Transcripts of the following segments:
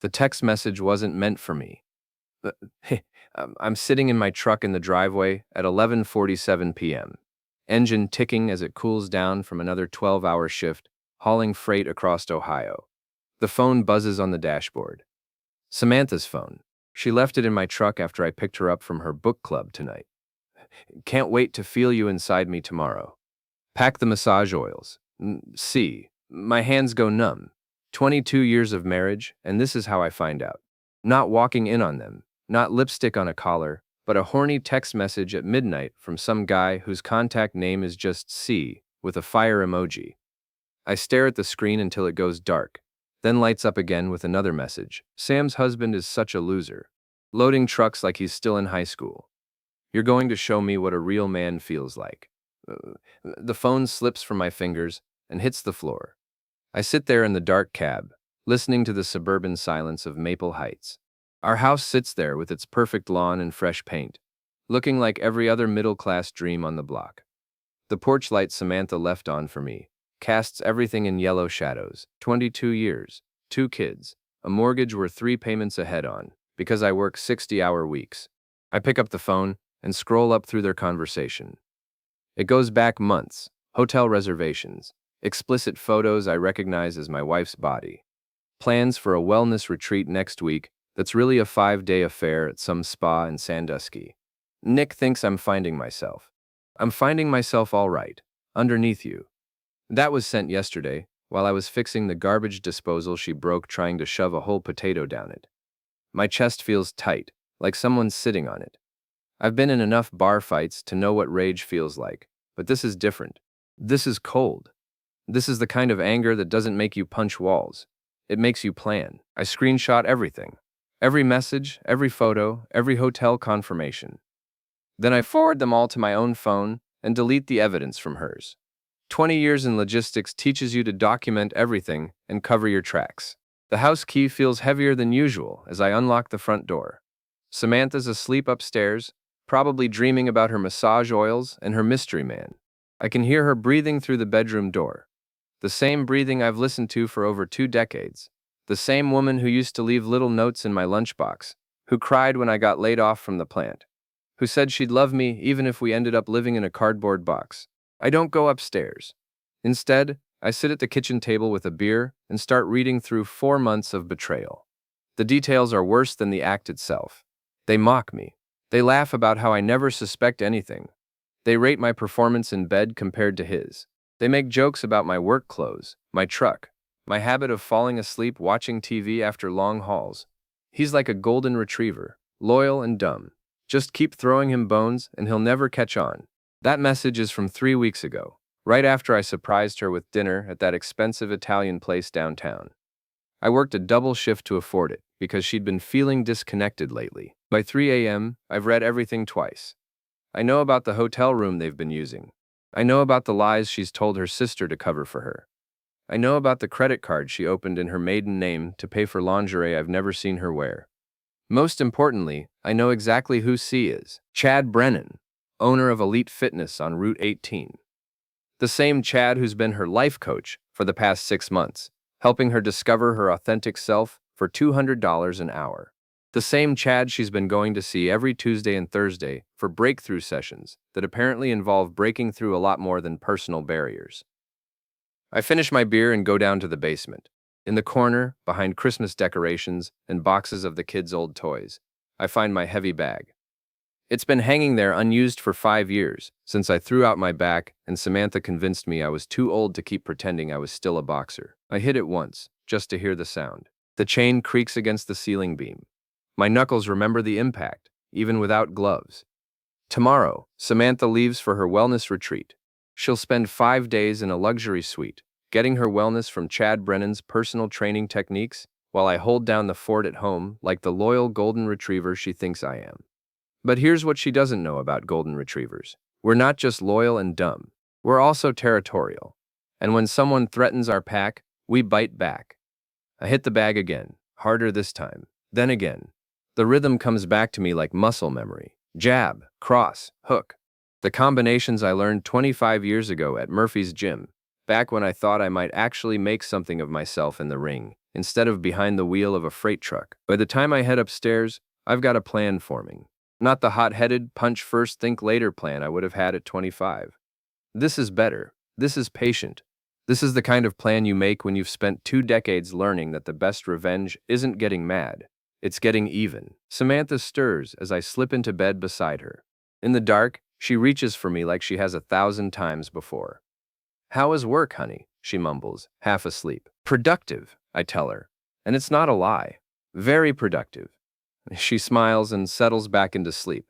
The text message wasn't meant for me. Uh, Hey, I'm sitting in my truck in the driveway at 11:47 p.m. Engine ticking as it cools down from another 12-hour shift, hauling freight across Ohio. The phone buzzes on the dashboard. Samantha's phone. She left it in my truck after I picked her up from her book club tonight. Can't wait to feel you inside me tomorrow. Pack the massage oils. See, my hands go numb. 22 years of marriage, and this is how I find out. Not walking in on them, not lipstick on a collar, but a horny text message at midnight from some guy whose contact name is just C with a fire emoji. I stare at the screen until it goes dark, then lights up again with another message. Sam's husband is such a loser. Loading trucks like he's still in high school. You're going to show me what a real man feels like. The phone slips from my fingers and hits the floor. I sit there in the dark cab, listening to the suburban silence of Maple Heights. Our house sits there with its perfect lawn and fresh paint, looking like every other middle-class dream on the block. The porch light Samantha left on for me casts everything in yellow shadows. 22 years, 2 kids, a mortgage we're 3 payments ahead on, because I work 60-hour weeks. I pick up the phone and scroll up through their conversation. It goes back months, hotel reservations, explicit photos I recognize as my wife's body, plans for a wellness retreat next week that's really a 5-day affair at some spa in Sandusky. Nick thinks I'm finding myself. I'm finding myself all right, underneath you. That was sent yesterday, while I was fixing the garbage disposal she broke trying to shove a whole potato down it. My chest feels tight, like someone's sitting on it. I've been in enough bar fights to know what rage feels like, but this is different. This is cold. This is the kind of anger that doesn't make you punch walls. It makes you plan. I screenshot everything. Every message, every photo, every hotel confirmation. Then I forward them all to my own phone and delete the evidence from hers. 20 years in logistics teaches you to document everything and cover your tracks. The house key feels heavier than usual as I unlock the front door. Samantha's asleep upstairs, probably dreaming about her massage oils and her mystery man. I can hear her breathing through the bedroom door. The same breathing I've listened to for over 2 decades. The same woman who used to leave little notes in my lunchbox, who cried when I got laid off from the plant, who said she'd love me even if we ended up living in a cardboard box. I don't go upstairs. Instead, I sit at the kitchen table with a beer and start reading through 4 months of betrayal. The details are worse than the act itself. They mock me. They laugh about how I never suspect anything. They rate my performance in bed compared to his. They make jokes about my work clothes, my truck, my habit of falling asleep watching TV after long hauls. He's like a golden retriever, loyal and dumb. Just keep throwing him bones and he'll never catch on. That message is from 3 weeks ago, right after I surprised her with dinner at that expensive Italian place downtown. I worked a double shift to afford it because she'd been feeling disconnected lately. By 3 a.m., I've read everything twice. I know about the hotel room they've been using. I know about the lies she's told her sister to cover for her. I know about the credit card she opened in her maiden name to pay for lingerie I've never seen her wear. Most importantly, I know exactly who C is. Chad Brennan, owner of Elite Fitness on Route 18. The same Chad who's been her life coach for the past 6 months, helping her discover her authentic self for $200 an hour. The same Chad she's been going to see every Tuesday and Thursday for breakthrough sessions that apparently involve breaking through a lot more than personal barriers. I finish my beer and go down to the basement. In the corner, behind Christmas decorations and boxes of the kids' old toys, I find my heavy bag. It's been hanging there unused for 5 years, since I threw out my back and Samantha convinced me I was too old to keep pretending I was still a boxer. I hit it once, just to hear the sound. The chain creaks against the ceiling beam. My knuckles remember the impact, even without gloves. Tomorrow, Samantha leaves for her wellness retreat. She'll spend 5 days in a luxury suite, getting her wellness from Chad Brennan's personal training techniques, while I hold down the fort at home like the loyal golden retriever she thinks I am. But here's what she doesn't know about golden retrievers. We're not just loyal and dumb. We're also territorial. And when someone threatens our pack, we bite back. I hit the bag again, harder this time, then again. The rhythm comes back to me like muscle memory. Jab, cross, hook. The combinations I learned 25 years ago at Murphy's gym, back when I thought I might actually make something of myself in the ring. instead of behind the wheel of a freight truck. By the time I head upstairs, I've got a plan forming. Not the hot-headed, punch first, think later plan I would have had at 25. This is better. This is patient. This is the kind of plan you make when you've spent 2 decades learning that the best revenge isn't getting mad. It's getting even. Samantha stirs as I slip into bed beside her. In the dark, she reaches for me like she has 1,000 times before. "How is work, honey?" she mumbles, half asleep. "Productive," I tell her. And it's not a lie. Very productive. She smiles and settles back into sleep,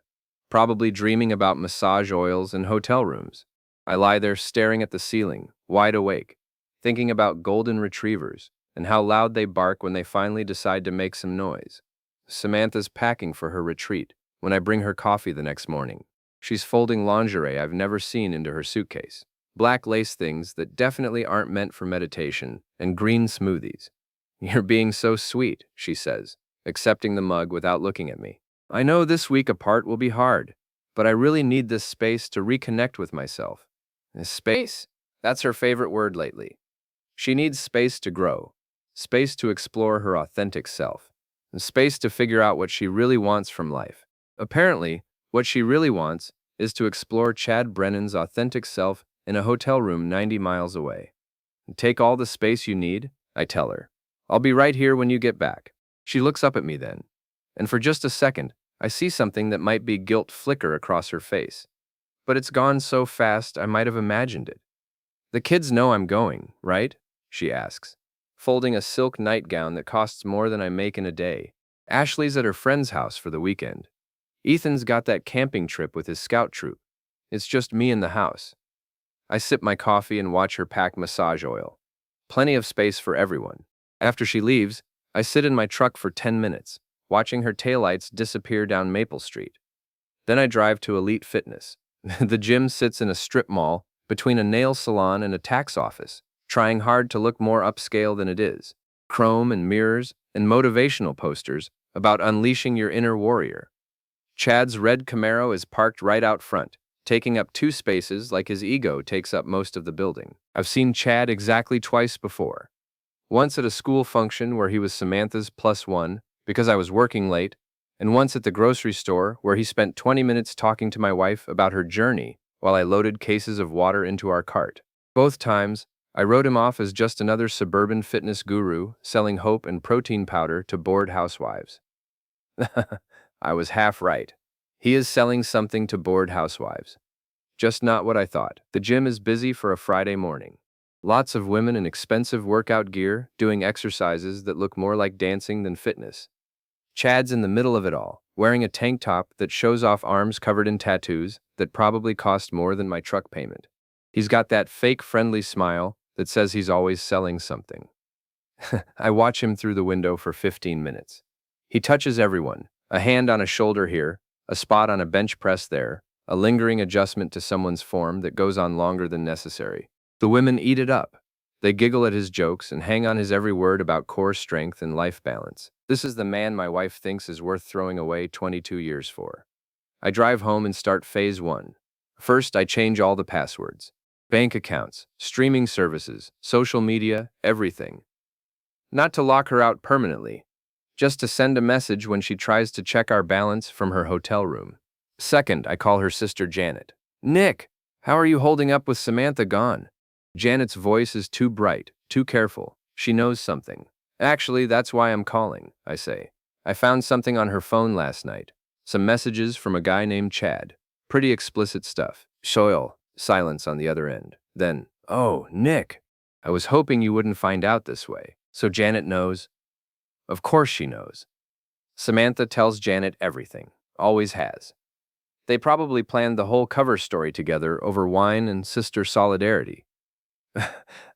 probably dreaming about massage oils and hotel rooms. I lie there staring at the ceiling, wide awake, thinking about golden retrievers and how loud they bark when they finally decide to make some noise. Samantha's packing for her retreat when I bring her coffee the next morning. She's folding lingerie I've never seen into her suitcase. Black lace things that definitely aren't meant for meditation, and green smoothies. "You're being so sweet," she says, accepting the mug without looking at me. "I know this week apart will be hard, but I really need this space to reconnect with myself." Space? That's her favorite word lately. She needs space to grow, space to explore her authentic self, and space to figure out what she really wants from life. Apparently, what she really wants is to explore Chad Brennan's authentic self in a hotel room 90 miles away. "Take all the space you need," I tell her. "I'll be right here when you get back." She looks up at me then, and for just a second, I see something that might be guilt flicker across her face. But it's gone so fast I might have imagined it. "The kids know I'm going, right?" she asks, folding a silk nightgown that costs more than I make in a day. "Ashley's at her friend's house for the weekend. Ethan's got that camping trip with his scout troop. It's just me in the house." I sip my coffee and watch her pack massage oil. Plenty of space for everyone. After she leaves, I sit in my truck for 10 minutes, watching her taillights disappear down Maple Street. Then I drive to Elite Fitness. The gym sits in a strip mall between a nail salon and a tax office, trying hard to look more upscale than it is. Chrome and mirrors and motivational posters about unleashing your inner warrior. Chad's red Camaro is parked right out front, taking up 2 spaces like his ego takes up most of the building. I've seen Chad exactly twice before. Once at a school function where he was Samantha's +1 because I was working late, and once at the grocery store where he spent 20 minutes talking to my wife about her journey while I loaded cases of water into our cart. Both times, I wrote him off as just another suburban fitness guru selling hope and protein powder to bored housewives. I was half right. He is selling something to bored housewives. Just not what I thought. The gym is busy for a Friday morning. Lots of women in expensive workout gear doing exercises that look more like dancing than fitness. Chad's in the middle of it all, wearing a tank top that shows off arms covered in tattoos that probably cost more than my truck payment. He's got that fake friendly smile that says he's always selling something. I watch him through the window for 15 minutes. He touches everyone, a hand on a shoulder here, a spot on a bench press there, a lingering adjustment to someone's form that goes on longer than necessary. The women eat it up. They giggle at his jokes and hang on his every word about core strength and life balance. This is the man my wife thinks is worth throwing away 22 years for. I drive home and start phase 1. First, I change all the passwords. Bank accounts, streaming services, social media, everything. Not to lock her out permanently, just to send a message when she tries to check our balance from her hotel room. Second, I call her sister Janet. "Nick, how are you holding up with Samantha gone?" Janet's voice is too bright, too careful. She knows something. "Actually, that's why I'm calling," I say. "I found something on her phone last night. Some messages from a guy named Chad. Pretty explicit stuff." Shoyle, silence on the other end. Then, "Oh, Nick, I was hoping you wouldn't find out this way." So Janet knows? Of course she knows. Samantha tells Janet everything. Always has. They probably planned the whole cover story together over wine and sister solidarity.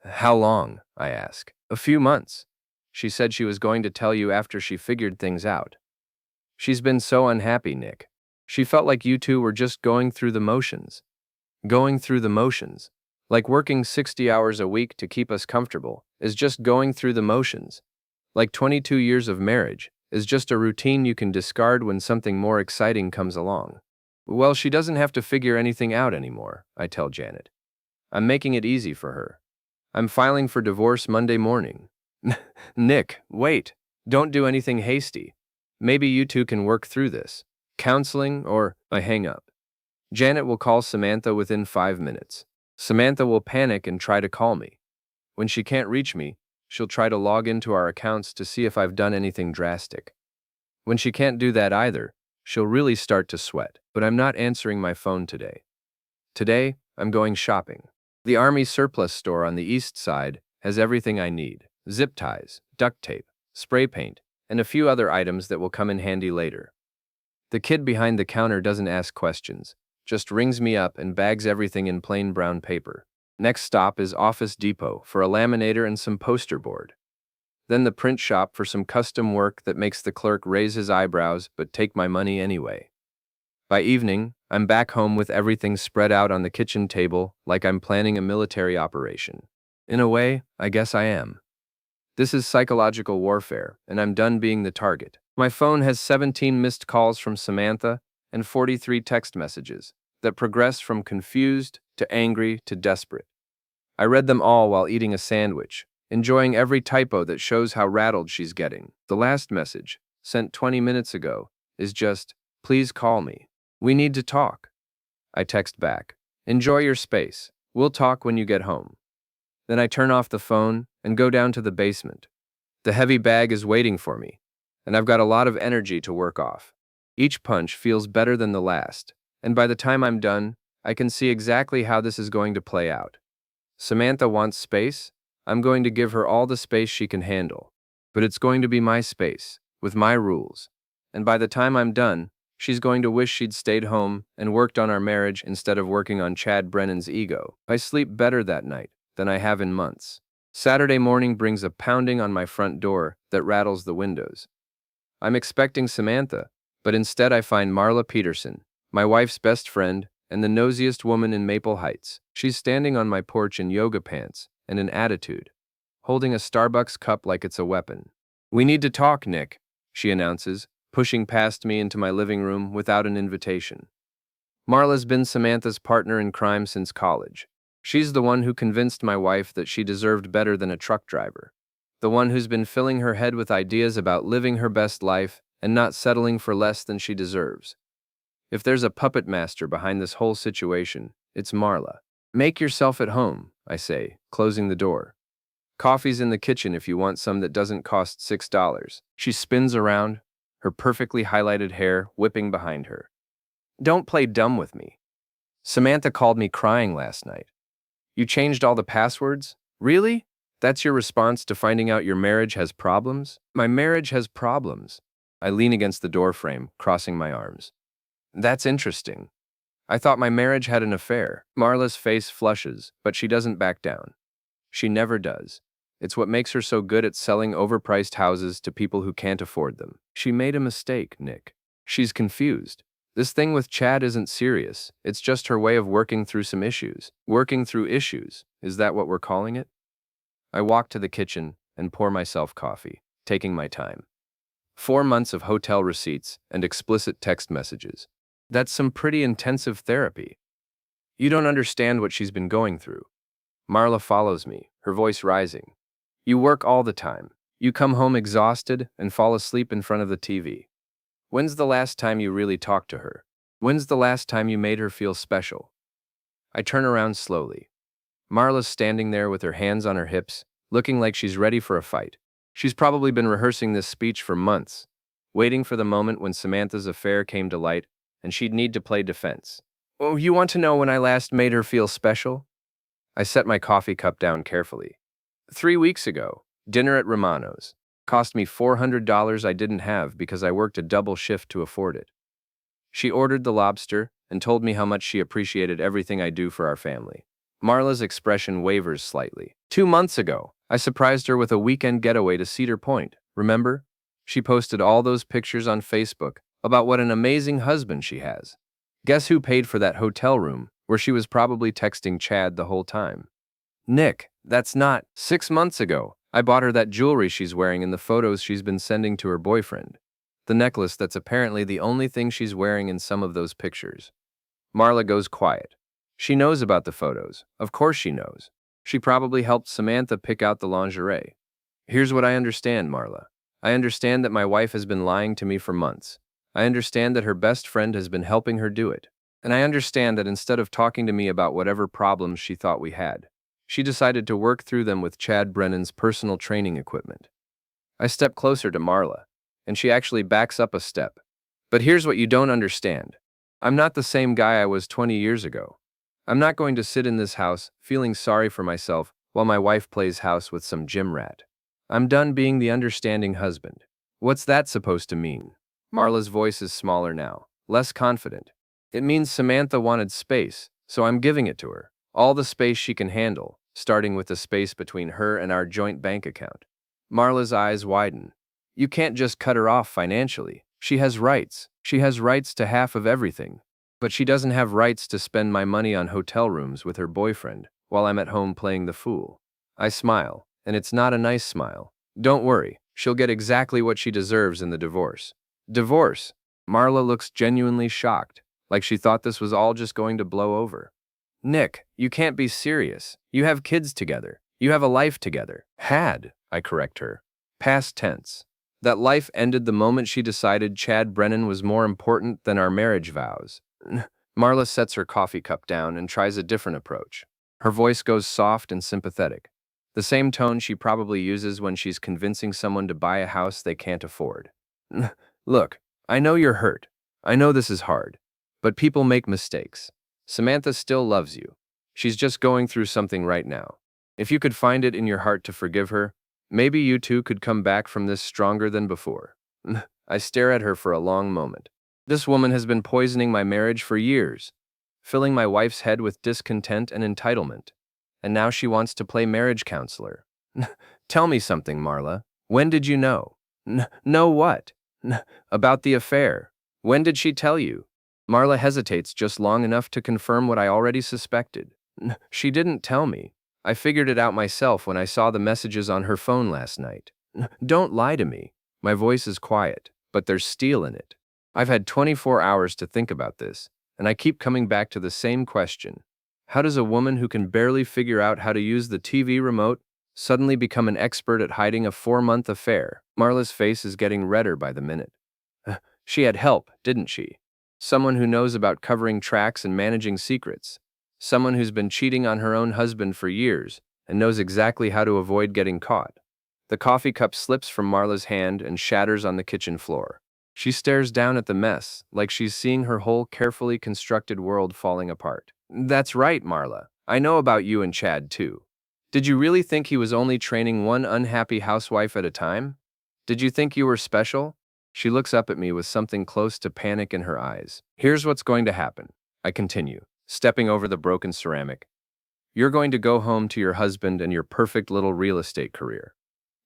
"How long?" I ask. "A few months. She said she was going to tell you after she figured things out. She's been so unhappy, Nick. She felt like you two were just going through the motions. Going through the motions. Like working 60 hours a week to keep us comfortable is just going through the motions. Like 22 years of marriage is just a routine you can discard when something more exciting comes along." "Well, she doesn't have to figure anything out anymore," I tell Janet. "I'm making it easy for her. I'm filing for divorce Monday morning. Nick, wait. Don't do anything hasty. Maybe you two can work through this. Counseling or I hang up. Janet will call Samantha within 5 minutes. Samantha will panic and try to call me. When she can't reach me, she'll try to log into our accounts to see if I've done anything drastic. When she can't do that either, she'll really start to sweat. But I'm not answering my phone today. Today, I'm going shopping. The Army surplus store on the east side has everything I need: zip ties, duct tape, spray paint, and a few other items that will come in handy later. The kid behind the counter doesn't ask questions, just rings me up and bags everything in plain brown paper. Next stop is Office Depot for a laminator and some poster board. Then the print shop for some custom work that makes the clerk raise his eyebrows but take my money anyway. By evening, I'm back home with everything spread out on the kitchen table like I'm planning a military operation. In a way, I guess I am. This is psychological warfare, and I'm done being the target. My phone has 17 missed calls from Samantha and 43 text messages that progress from confused to angry to desperate. I read them all while eating a sandwich, enjoying every typo that shows how rattled she's getting. The last message, sent 20 minutes ago, is just, "Please call me. We need to talk." I text back, "Enjoy your space. We'll talk when you get home." Then I turn off the phone and go down to the basement. The heavy bag is waiting for me, and I've got a lot of energy to work off. Each punch feels better than the last, and by the time I'm done, I can see exactly how this is going to play out. Samantha wants space. I'm going to give her all the space she can handle. But it's going to be my space, with my rules. And by the time I'm done, she's going to wish she'd stayed home and worked on our marriage instead of working on Chad Brennan's ego. I sleep better that night than I have in months. Saturday morning brings a pounding on my front door that rattles the windows. I'm expecting Samantha, but instead I find Marla Peterson, my wife's best friend and the nosiest woman in Maple Heights. She's standing on my porch in yoga pants and an attitude, holding a Starbucks cup like it's a weapon. "We need to talk, Nick," she announces, pushing past me into my living room without an invitation. Marla's been Samantha's partner in crime since college. She's the one who convinced my wife that she deserved better than a truck driver. The one who's been filling her head with ideas about living her best life and not settling for less than she deserves. If there's a puppet master behind this whole situation, it's Marla. "Make yourself at home," I say, closing the door. "Coffee's in the kitchen if you want some that doesn't cost $6. She spins around, her perfectly highlighted hair whipping behind her. "Don't play dumb with me. Samantha called me crying last night. You changed all the passwords? Really? That's your response to finding out your marriage has problems?" "My marriage has problems." I lean against the doorframe, crossing my arms. "That's interesting. I thought my marriage had an affair." Marla's face flushes, but she doesn't back down. She never does. It's what makes her so good at selling overpriced houses to people who can't afford them. "She made a mistake, Nick. She's confused. This thing with Chad isn't serious. It's just her way of working through some issues." Working through issues, is that what we're calling it? I walk to the kitchen and pour myself coffee, taking my time. 4 months of hotel receipts and explicit text messages. That's some pretty intensive therapy. "You don't understand what she's been going through." Marla follows me, her voice rising. "You work all the time. You come home exhausted and fall asleep in front of the TV. When's the last time you really talked to her? When's the last time you made her feel special?" I turn around slowly. Marla's standing there with her hands on her hips, looking like she's ready for a fight. She's probably been rehearsing this speech for months, waiting for the moment when Samantha's affair came to light and she'd need to play defense. "Oh, you want to know when I last made her feel special?" I set my coffee cup down carefully. 3 weeks ago, dinner at Romano's. Cost me $400 I didn't have because I worked a double shift to afford it. She ordered the lobster and told me how much she appreciated everything I do for our family. Marla's expression wavers slightly. 2 months ago, I surprised her with a weekend getaway to Cedar Point. Remember? She posted all those pictures on Facebook about what an amazing husband she has. Guess who paid for that hotel room where she was probably texting Chad the whole time? Nick, that's not. 6 months ago, I bought her that jewelry she's wearing in the photos she's been sending to her boyfriend. The necklace that's apparently the only thing she's wearing in some of those pictures. Marla goes quiet. She knows about the photos. Of course she knows. She probably helped Samantha pick out the lingerie. Here's what I understand, Marla. I understand that my wife has been lying to me for months. I understand that her best friend has been helping her do it. And I understand that instead of talking to me about whatever problems she thought we had, she decided to work through them with Chad Brennan's personal training equipment. I step closer to Marla, and she actually backs up a step. But here's what you don't understand. I'm not the same guy I was 20 years ago. I'm not going to sit in this house feeling sorry for myself while my wife plays house with some gym rat. I'm done being the understanding husband. What's that supposed to mean? Marla's voice is smaller now, less confident. It means Samantha wanted space, so I'm giving it to her. All the space she can handle, starting with the space between her and our joint bank account. Marla's eyes widen. You can't just cut her off financially. She has rights. She has rights to half of everything. But she doesn't have rights to spend my money on hotel rooms with her boyfriend while I'm at home playing the fool. I smile, and it's not a nice smile. Don't worry, she'll get exactly what she deserves in the divorce. Divorce? Marla looks genuinely shocked, like she thought this was all just going to blow over. Nick, you can't be serious. You have kids together. You have a life together. Had, I correct her. Past tense. That life ended the moment she decided Chad Brennan was more important than our marriage vows. Marla sets her coffee cup down and tries a different approach. Her voice goes soft and sympathetic. The same tone she probably uses when she's convincing someone to buy a house they can't afford. Look, I know you're hurt. I know this is hard. But people make mistakes. Samantha still loves you. She's just going through something right now. If you could find it in your heart to forgive her, maybe you two could come back from this stronger than before. I stare at her for a long moment. This woman has been poisoning my marriage for years, filling my wife's head with discontent and entitlement. And now she wants to play marriage counselor. Tell me something, Marla. When did you know? Know what? About the affair. When did she tell you? Marla hesitates just long enough to confirm what I already suspected. She didn't tell me. I figured it out myself when I saw the messages on her phone last night. Don't lie to me. My voice is quiet, but there's steel in it. I've had 24 hours to think about this, and I keep coming back to the same question. How does a woman who can barely figure out how to use the TV remote suddenly become an expert at hiding a 4-month affair? Marla's face is getting redder by the minute. She had help, didn't she? Someone who knows about covering tracks and managing secrets. Someone who's been cheating on her own husband for years and knows exactly how to avoid getting caught. The coffee cup slips from Marla's hand and shatters on the kitchen floor. She stares down at the mess, like she's seeing her whole carefully constructed world falling apart. That's right, Marla. I know about you and Chad, too. Did you really think he was only training one unhappy housewife at a time? Did you think you were special? She looks up at me with something close to panic in her eyes. Here's what's going to happen, I continue, stepping over the broken ceramic. You're going to go home to your husband and your perfect little real estate career.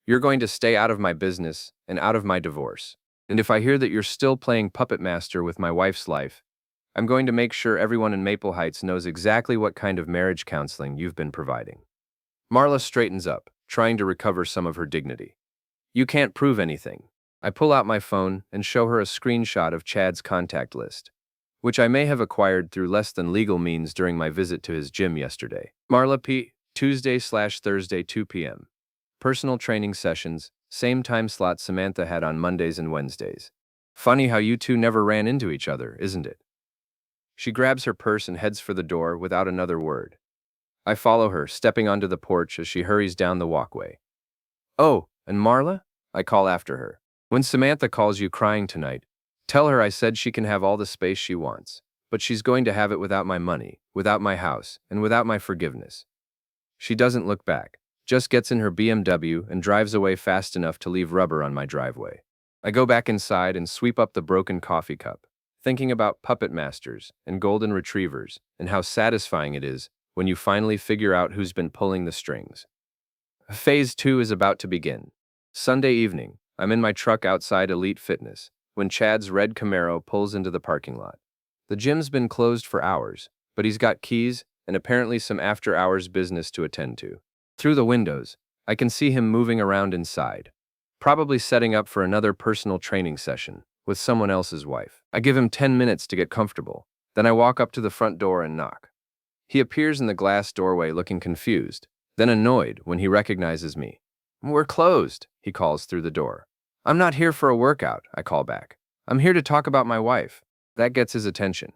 You're going to stay out of my business and out of my divorce. And if I hear that you're still playing puppet master with my wife's life, I'm going to make sure everyone in Maple Heights knows exactly what kind of marriage counseling you've been providing. Marla straightens up, trying to recover some of her dignity. You can't prove anything. I pull out my phone and show her a screenshot of Chad's contact list, which I may have acquired through less than legal means during my visit to his gym yesterday. Marla P. Tuesday/Thursday 2 p.m. Personal training sessions, same time slot Samantha had on Mondays and Wednesdays. Funny how you two never ran into each other, isn't it? She grabs her purse and heads for the door without another word. I follow her, stepping onto the porch as she hurries down the walkway. Oh, and Marla? I call after her. When Samantha calls you crying tonight, tell her I said she can have all the space she wants, but she's going to have it without my money, without my house, and without my forgiveness. She doesn't look back, just gets in her BMW and drives away fast enough to leave rubber on my driveway. I go back inside and sweep up the broken coffee cup, thinking about puppet masters and golden retrievers and how satisfying it is when you finally figure out who's been pulling the strings. Phase 2 is about to begin. Sunday evening, I'm in my truck outside Elite Fitness when Chad's red Camaro pulls into the parking lot. The gym's been closed for hours, but he's got keys and apparently some after-hours business to attend to. Through the windows, I can see him moving around inside, probably setting up for another personal training session with someone else's wife. I give him 10 minutes to get comfortable, then I walk up to the front door and knock. He appears in the glass doorway looking confused, then annoyed when he recognizes me. We're closed, he calls through the door. I'm not here for a workout, I call back. I'm here to talk about my wife. That gets his attention.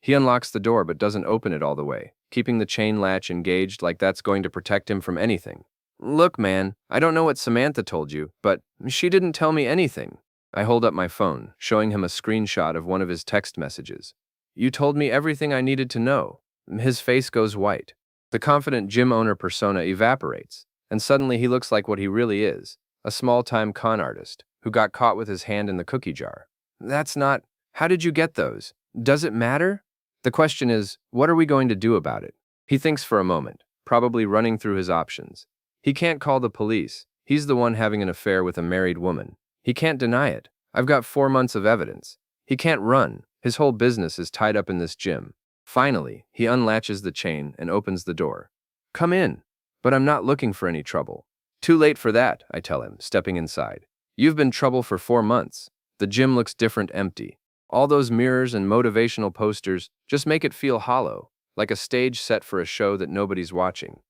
He unlocks the door but doesn't open it all the way, keeping the chain latch engaged like that's going to protect him from anything. Look, man, I don't know what Samantha told you, but she didn't tell me anything. I hold up my phone, showing him a screenshot of one of his text messages. You told me everything I needed to know. His face goes white. The confident gym owner persona evaporates, and suddenly he looks like what he really is, a small-time con artist who got caught with his hand in the cookie jar. That's not... How did you get those? Does it matter? The question is, what are we going to do about it? He thinks for a moment, probably running through his options. He can't call the police. He's the one having an affair with a married woman. He can't deny it. I've got 4 months of evidence. He can't run. His whole business is tied up in this gym. Finally, he unlatches the chain and opens the door. Come in. But I'm not looking for any trouble. Too late for that, I tell him, stepping inside. You've been trouble for 4 months. The gym looks different, empty. All those mirrors and motivational posters just make it feel hollow, like a stage set for a show that nobody's watching.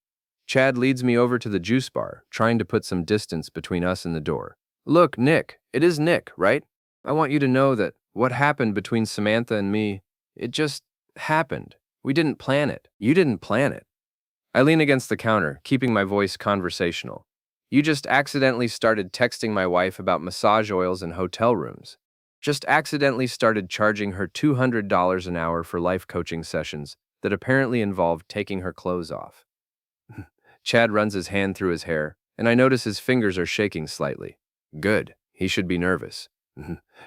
Chad leads me over to the juice bar, trying to put some distance between us and the door. Look, Nick, it is Nick, right? I want you to know that what happened between Samantha and me, it just happened. We didn't plan it. You didn't plan it. I lean against the counter, keeping my voice conversational. You just accidentally started texting my wife about massage oils and hotel rooms. Just accidentally started charging her $200 an hour for life coaching sessions that apparently involved taking her clothes off. Chad runs his hand through his hair, and I notice his fingers are shaking slightly. Good. He should be nervous.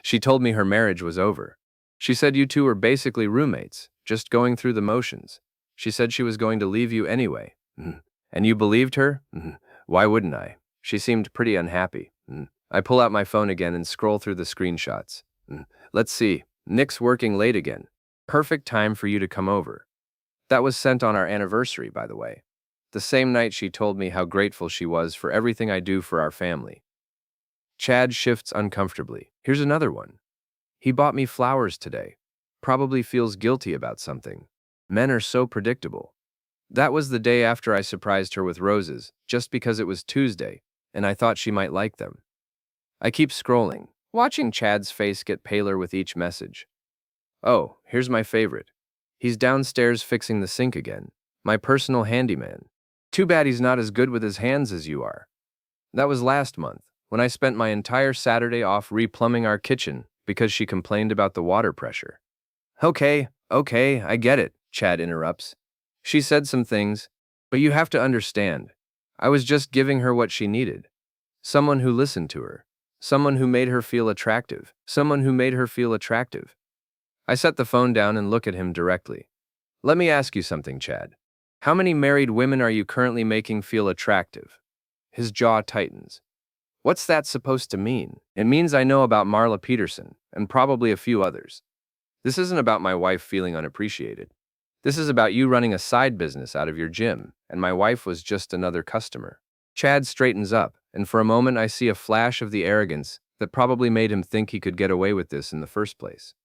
She told me her marriage was over. She said you two were basically roommates, just going through the motions. She said she was going to leave you anyway. And you believed her? Why wouldn't I? She seemed pretty unhappy. I pull out my phone again and scroll through the screenshots. Let's see. Nick's working late again. Perfect time for you to come over. That was sent on our anniversary, by the way. The same night she told me how grateful she was for everything I do for our family. Chad shifts uncomfortably. Here's another one. He bought me flowers today. Probably feels guilty about something. Men are so predictable. That was the day after I surprised her with roses, just because it was Tuesday, and I thought she might like them. I keep scrolling, watching Chad's face get paler with each message. Oh, here's my favorite. He's downstairs fixing the sink again. My personal handyman. Too bad he's not as good with his hands as you are. That was last month, when I spent my entire Saturday off replumbing our kitchen because she complained about the water pressure. Okay, I get it, Chad interrupts. She said some things, but you have to understand. I was just giving her what she needed. Someone who listened to her. Someone who made her feel attractive. Someone who made her feel attractive. I set the phone down and look at him directly. Let me ask you something, Chad. How many married women are you currently making feel attractive? His jaw tightens. What's that supposed to mean? It means I know about Marla Peterson, and probably a few others. This isn't about my wife feeling unappreciated. This is about you running a side business out of your gym, and my wife was just another customer. Chad straightens up, and for a moment I see a flash of the arrogance that probably made him think he could get away with this in the first place.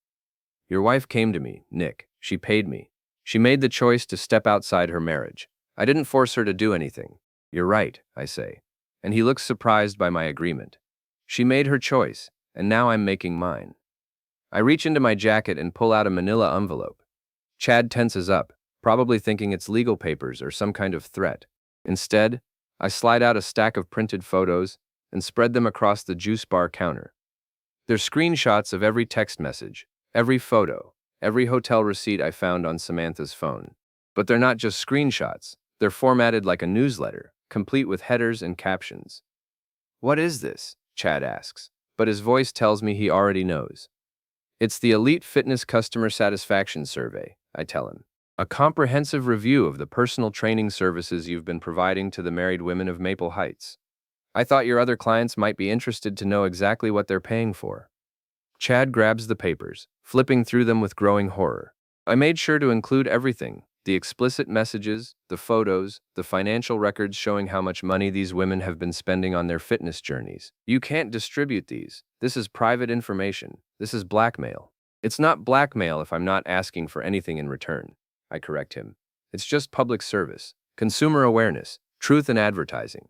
Your wife came to me, Nick. She paid me. She made the choice to step outside her marriage. I didn't force her to do anything. You're right, I say. And he looks surprised by my agreement. She made her choice, and now I'm making mine. I reach into my jacket and pull out a manila envelope. Chad tenses up, probably thinking it's legal papers or some kind of threat. Instead, I slide out a stack of printed photos and spread them across the juice bar counter. They're screenshots of every text message, every photo, every hotel receipt I found on Samantha's phone. But they're not just screenshots, they're formatted like a newsletter, complete with headers and captions. What is this? Chad asks, but his voice tells me he already knows. It's the Elite Fitness Customer Satisfaction Survey, I tell him. A comprehensive review of the personal training services you've been providing to the married women of Maple Heights. I thought your other clients might be interested to know exactly what they're paying for. Chad grabs the papers, flipping through them with growing horror. I made sure to include everything, the explicit messages, the photos, the financial records showing how much money these women have been spending on their fitness journeys. You can't distribute these. This is private information. This is blackmail. It's not blackmail if I'm not asking for anything in return. I correct him. It's just public service, consumer awareness, truth in advertising.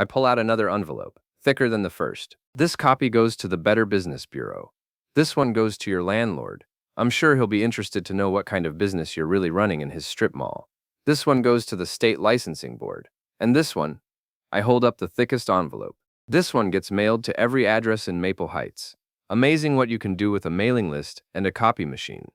I pull out another envelope, thicker than the first. This copy goes to the Better Business Bureau. This one goes to your landlord. I'm sure he'll be interested to know what kind of business you're really running in his strip mall. This one goes to the state licensing board. And this one, I hold up the thickest envelope. This one gets mailed to every address in Maple Heights. Amazing what you can do with a mailing list and a copy machine.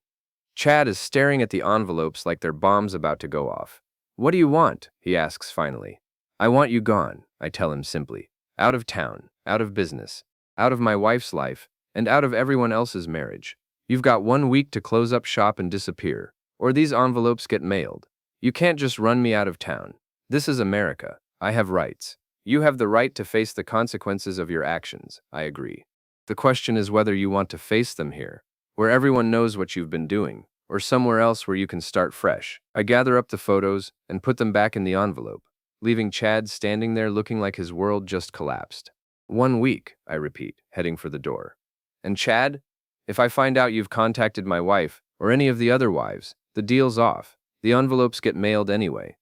Chad is staring at the envelopes like they're bombs about to go off. What do you want? He asks finally. I want you gone, I tell him simply. Out of town, out of business, out of my wife's life, and out of everyone else's marriage. You've got 1 week to close up shop and disappear, or these envelopes get mailed. You can't just run me out of town. This is America. I have rights. You have the right to face the consequences of your actions, I agree. The question is whether you want to face them here, where everyone knows what you've been doing, or somewhere else where you can start fresh. I gather up the photos and put them back in the envelope, leaving Chad standing there looking like his world just collapsed. 1 week, I repeat, heading for the door. And Chad, if I find out you've contacted my wife or any of the other wives, the deal's off. The envelopes get mailed anyway.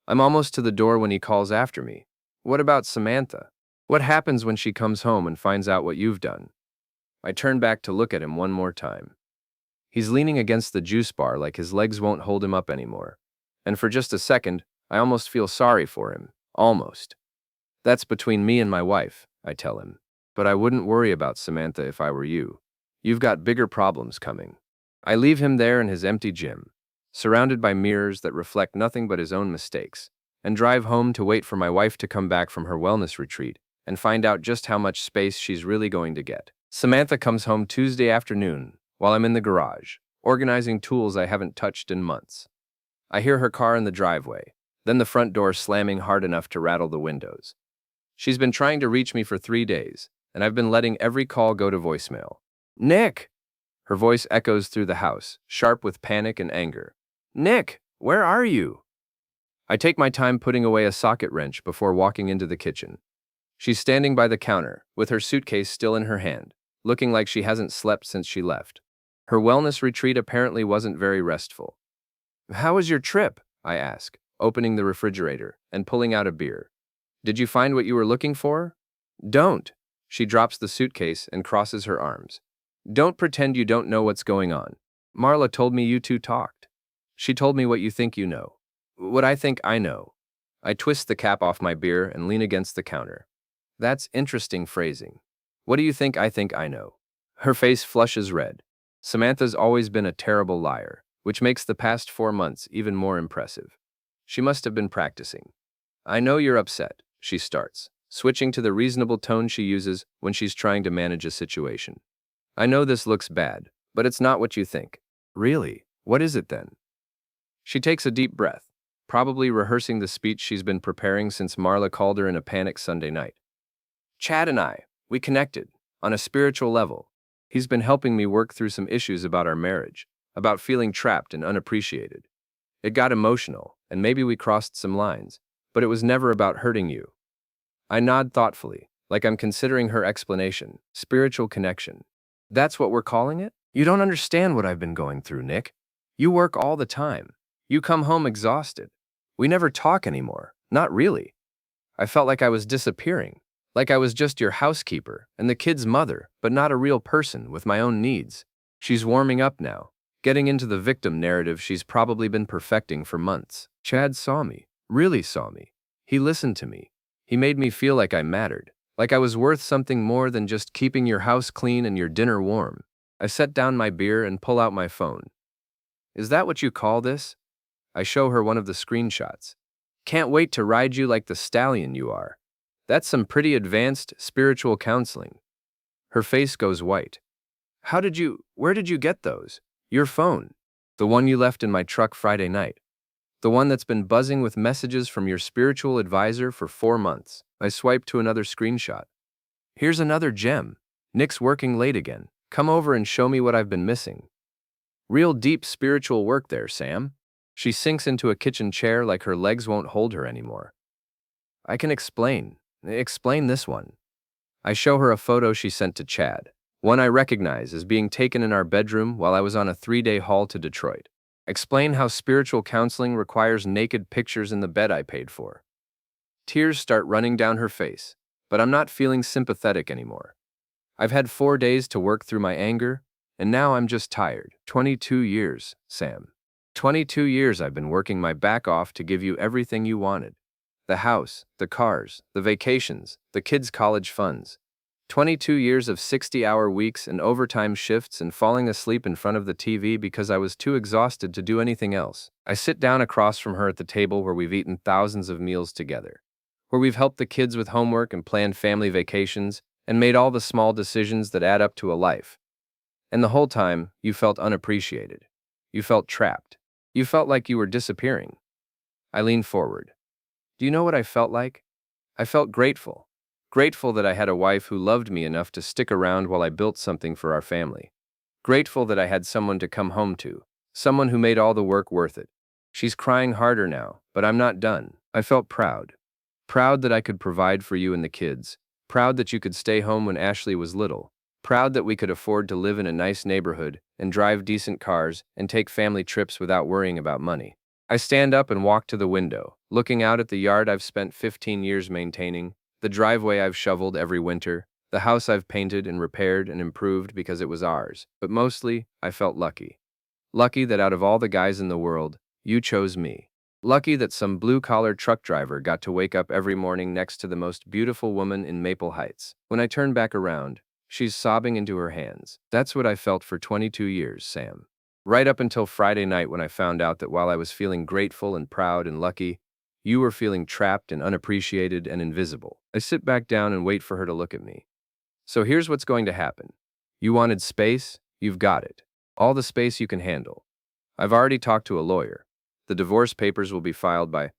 I'm almost to the door when he calls after me. What about Samantha? What happens when she comes home and finds out what you've done? I turn back to look at him one more time. He's leaning against the juice bar like his legs won't hold him up anymore. And for just a second, I almost feel sorry for him. Almost. That's between me and my wife, I tell him. But I wouldn't worry about Samantha if I were you. You've got bigger problems coming. I leave him there in his empty gym, surrounded by mirrors that reflect nothing but his own mistakes, and drive home to wait for my wife to come back from her wellness retreat and find out just how much space she's really going to get. Samantha comes home Tuesday afternoon while I'm in the garage, organizing tools I haven't touched in months. I hear her car in the driveway, then the front door slamming hard enough to rattle the windows. She's been trying to reach me for 3 days, and I've been letting every call go to voicemail. Nick! Her voice echoes through the house, sharp with panic and anger. Nick, where are you? I take my time putting away a socket wrench before walking into the kitchen. She's standing by the counter, with her suitcase still in her hand, looking like she hasn't slept since she left. Her wellness retreat apparently wasn't very restful. How was your trip? I ask, opening the refrigerator and pulling out a beer. Did you find what you were looking for? Don't. She drops the suitcase and crosses her arms. Don't pretend you don't know what's going on. Marla told me you two talked. She told me what you think you know. What I think I know. I twist the cap off my beer and lean against the counter. That's interesting phrasing. What do you think I know? Her face flushes red. Samantha's always been a terrible liar, which makes the past 4 months even more impressive. She must have been practicing. I know you're upset, she starts, switching to the reasonable tone she uses when she's trying to manage a situation. I know this looks bad, but it's not what you think. Really? What is it then? She takes a deep breath, probably rehearsing the speech she's been preparing since Marla called her in a panic Sunday night. Chad and we connected, on a spiritual level. He's been helping me work through some issues about our marriage, about feeling trapped and unappreciated. It got emotional, and maybe we crossed some lines, but it was never about hurting you. I nod thoughtfully, like I'm considering her explanation. Spiritual connection. That's what we're calling it? You don't understand what I've been going through, Nick. You work all the time. You come home exhausted. We never talk anymore. Not really. I felt like I was disappearing, like I was just your housekeeper and the kid's mother, but not a real person with my own needs. She's warming up now, getting into the victim narrative she's probably been perfecting for months. Chad saw me, really saw me. He listened to me. He made me feel like I mattered, like I was worth something more than just keeping your house clean and your dinner warm. I set down my beer and pull out my phone. Is that what you call this? I show her one of the screenshots. Can't wait to ride you like the stallion you are. That's some pretty advanced spiritual counseling. Her face goes white. Where did you get those? Your phone. The one you left in my truck Friday night. The one that's been buzzing with messages from your spiritual advisor for 4 months. I swipe to another screenshot. Here's another gem. Nick's working late again. Come over and show me what I've been missing. Real deep spiritual work there, Sam. She sinks into a kitchen chair like her legs won't hold her anymore. I can explain. Explain this one. I show her a photo she sent to Chad, one I recognize as being taken in our bedroom while I was on a 3-day haul to Detroit. Explain how spiritual counseling requires naked pictures in the bed I paid for. Tears start running down her face, but I'm not feeling sympathetic anymore. I've had 4 days to work through my anger, and now I'm just tired. 22 years, Sam. 22 years I've been working my back off to give you everything you wanted. The house, the cars, the vacations, the kids' college funds. 22 years of 60-hour weeks and overtime shifts and falling asleep in front of the TV because I was too exhausted to do anything else. I sit down across from her at the table where we've eaten thousands of meals together, where we've helped the kids with homework and planned family vacations and made all the small decisions that add up to a life. And the whole time, you felt unappreciated. You felt trapped. You felt like you were disappearing. I leaned forward. Do you know what I felt like? I felt grateful. Grateful that I had a wife who loved me enough to stick around while I built something for our family. Grateful that I had someone to come home to, someone who made all the work worth it. She's crying harder now, but I'm not done. I felt proud. Proud that I could provide for you and the kids. Proud that you could stay home when Ashley was little. Proud that we could afford to live in a nice neighborhood and drive decent cars and take family trips without worrying about money. I stand up and walk to the window, looking out at the yard I've spent 15 years maintaining, the driveway I've shoveled every winter, the house I've painted and repaired and improved because it was ours. But mostly, I felt lucky. Lucky that out of all the guys in the world, you chose me. Lucky that some blue-collar truck driver got to wake up every morning next to the most beautiful woman in Maple Heights. When I turn back around, she's sobbing into her hands. That's what I felt for 22 years, Sam. Right up until Friday night when I found out that while I was feeling grateful and proud and lucky, you were feeling trapped and unappreciated and invisible. I sit back down and wait for her to look at me. So here's what's going to happen. You wanted space, you've got it. All the space you can handle. I've already talked to a lawyer. The divorce papers will be filed by